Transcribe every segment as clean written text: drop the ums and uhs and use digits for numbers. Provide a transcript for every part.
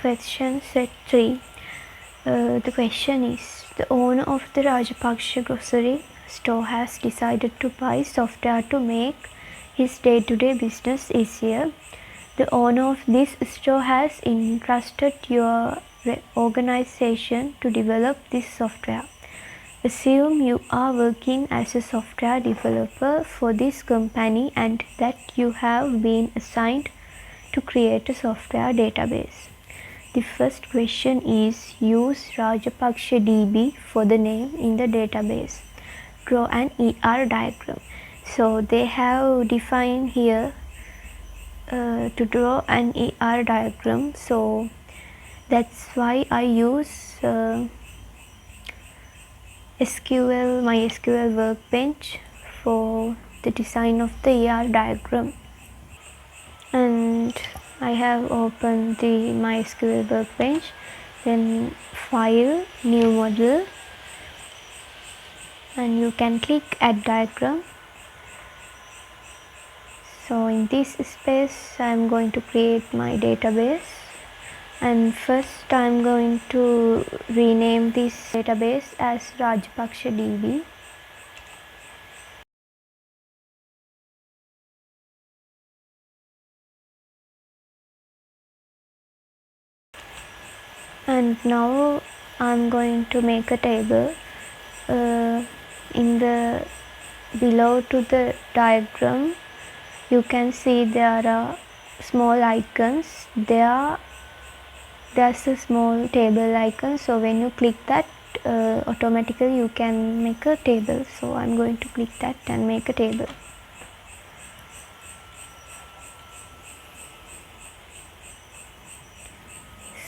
Question set 3. The question is, the owner of the Rajapaksa grocery store has decided to buy software to make his day-to-day business easier. The owner of this store has entrusted your organization to develop this software. Assume you are working as a software developer for this company and that you have been assigned to create a software database. The first question is, use Rajapaksa DB for the name in the database. Draw an ER diagram. So they have defined here to draw an ER diagram. So that's why I use MySQL workbench for the design of the ER diagram. And I have opened the MySQL workbench, then File, New Model, and you can click Add Diagram. So in this space I am going to create my database, and first I am going to rename this database as Rajapaksa DB. And now I am going to make a table. In the below to the diagram you can see there are small icons. There's a small table icon, so when you click that automatically you can make a table. So I'm going to click that and make a table.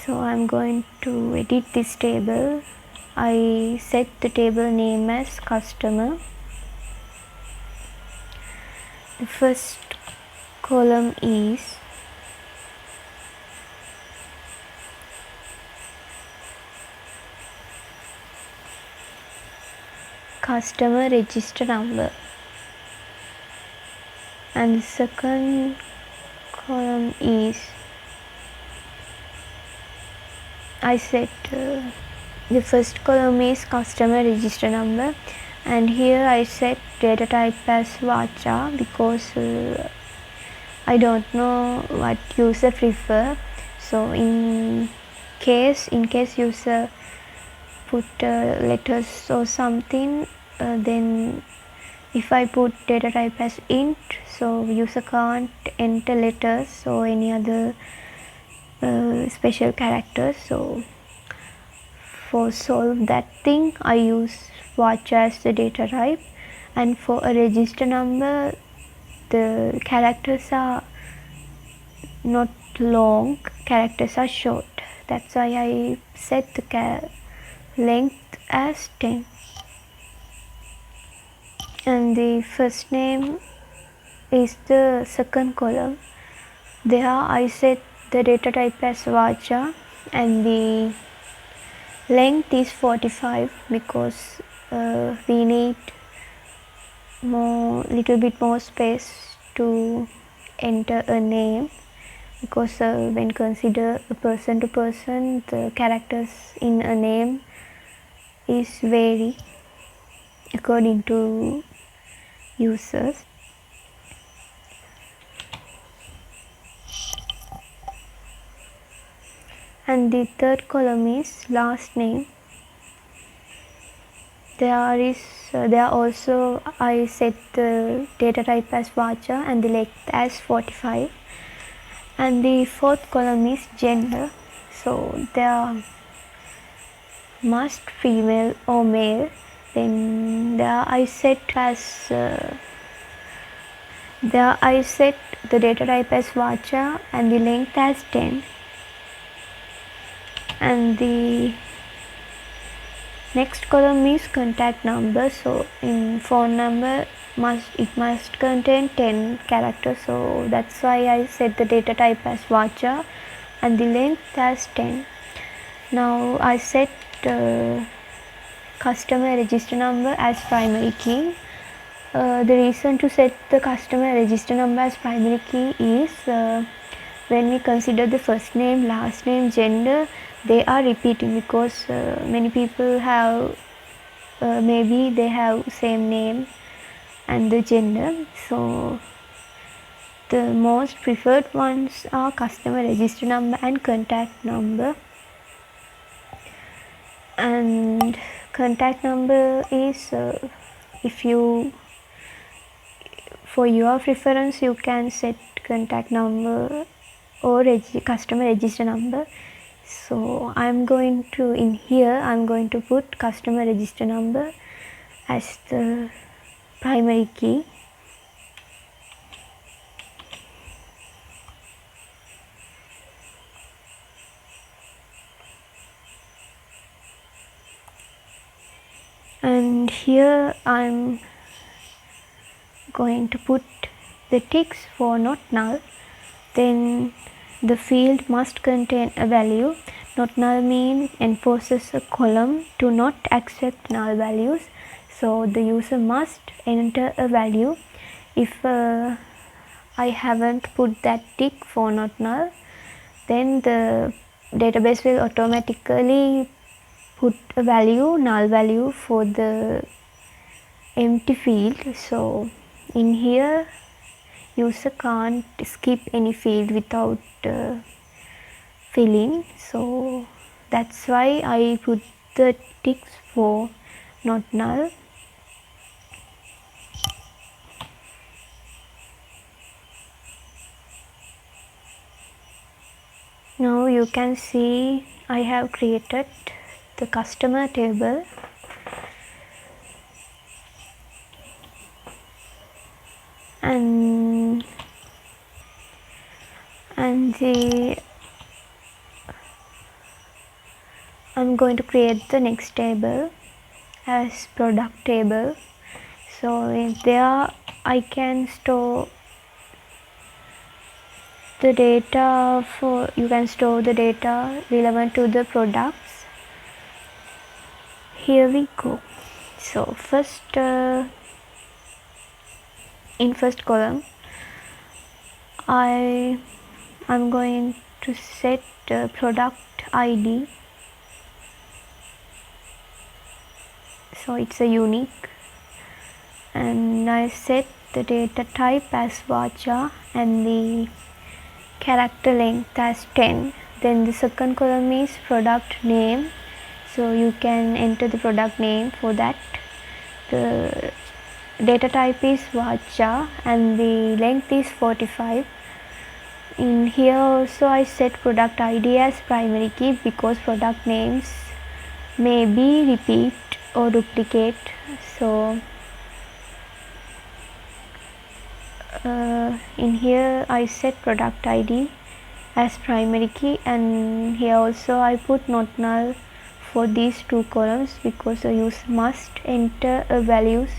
So I'm going to edit this table. I set the table name as customer. The first column is customer register number, and the second column is the first column is customer register number, and here I set data type as Vacha because I don't know what user prefer. So in case user put letters or something, then if I put data type as int, so user can't enter letters or any other special characters. So for solve that thing I use Vacha as the data type, and for a register number the characters are not long, characters are short. That's why I set the length as 10. And the first name is the second column. There I set the data type as Vacha, and the length is 45 because we need little bit more space to enter a name, because when consider a person to person, the characters in a name is vary according to users. And the third column is last name. There also I set the data type as Vacha and the length as 45. And the fourth column is gender. So there must female or male. Then there I set the data type as Vacha and the length as 10. And the next column is contact number. So in phone number it must contain 10 characters, so that's why I set the data type as Vacha and the length as 10. Now I set customer register number as primary key. The reason to set the customer register number as primary key is when we consider the first name, last name, gender, they are repeating because many people have maybe they have same name and the gender. So the most preferred ones are customer register number and contact number. And contact number is if you, for your preference, you can set contact number or customer register number. So I'm going to, in here I'm going to put customer register number as the primary key. And here I'm going to put the ticks for not null. Then the field must contain a value. Not null means enforces a column to not accept null values. So the user must enter a value. If I haven't put that tick for not null, then the database will automatically put a value, null value, for the empty field. So in here user can't skip any field without filling. So that's why I put the ticks for not null. Now you can see I have created the customer table. And I'm going to create the next table as product table. So in there I can store the data for, you can store the data relevant to the products. Here we go. So first in first column I'm going to set product ID. So it's a unique, and I set the data type as varchar and the character length as 10. Then the second column is product name, so you can enter the product name for that. The data type is varchar and the length is 45. In here also I set product ID as primary key because product names may be repeat or duplicate. So in here I set product ID as primary key, and here also I put not null for these two columns because the user must enter values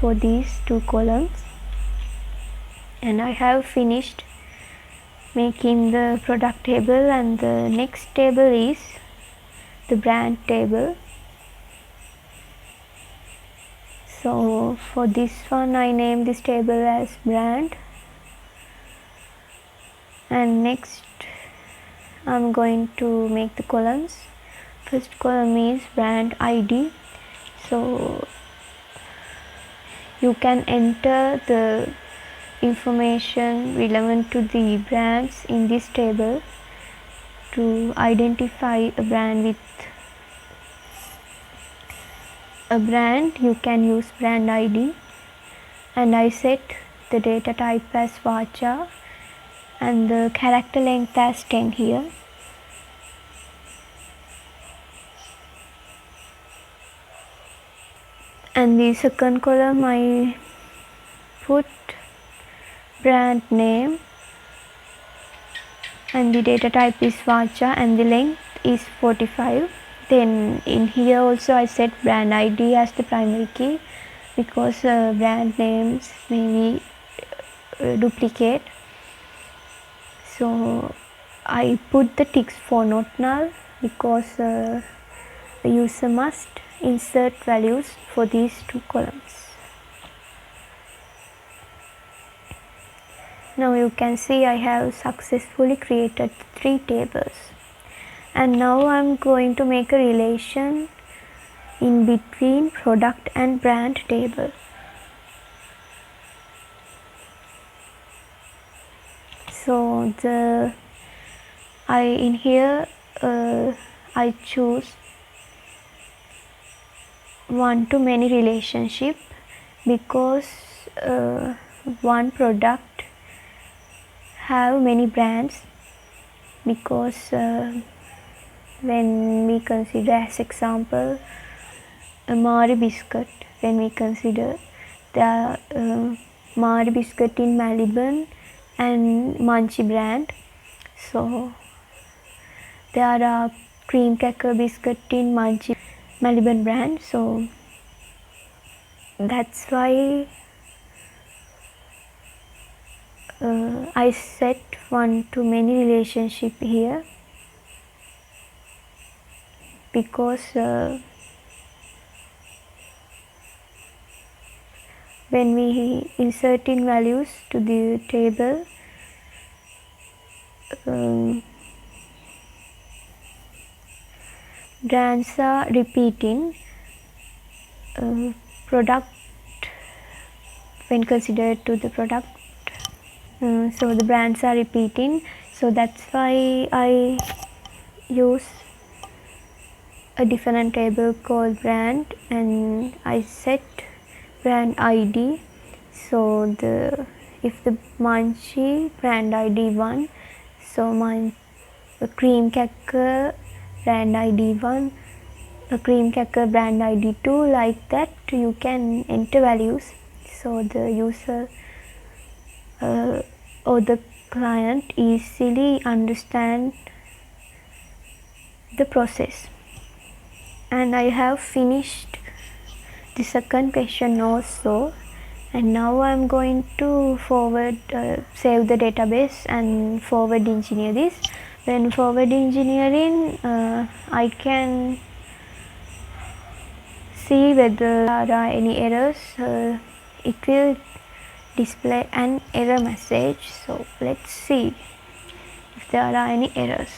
for these two columns. And I have finished making the product table, and the next table is the brand table. So for this one I name this table as brand, and next I'm going to make the columns. First column is brand ID, so you can enter the information relevant to the brands in this table. To identify a brand with a brand, you can use brand ID, and I set the data type as varchar and the character length as 10 here. And the second column I put brand name and the data type is varchar and the length is 45. Then in here also I set brand ID as the primary key because brand names may be duplicate. So I put the ticks for not null because the user must insert values for these two columns. Now you can see I have successfully created 3 tables, and now I'm going to make a relation in between product and brand table. So in here I choose one-to-many relationship because one product have many brands, because when we consider as example a Mari biscuit, when we consider the Mari biscuit in Melbourne and Munchie brand, so there are cream cracker biscuit in Munchie Melbourne brand, so that's why I set one-to-many relationship here, because when we insert in values to the table, brands are repeating, product when considered to the product, so the brands are repeating, so that's why I use a different table called brand, and I set brand ID. So if the Munchie brand ID 1, so the cream cracker brand ID 1, a cream cracker brand ID 2, like that you can enter values, so the user or the client easily understand the process. And I have finished the second question also, and now I'm going to save the database and forward engineer this. When forward engineering, I can see whether there are any errors. It will display an error message, so let's see if there are any errors.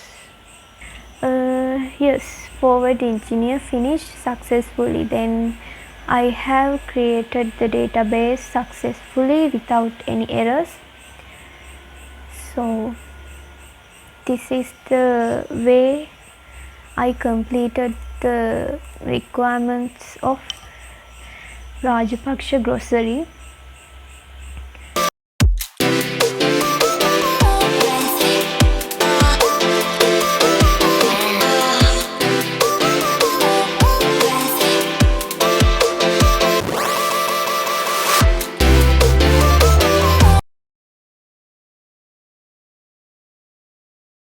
Yes, forward engineer finished successfully. Then I have created the database successfully without any errors. So this is the way I completed the requirements of Rajapaksha grocery.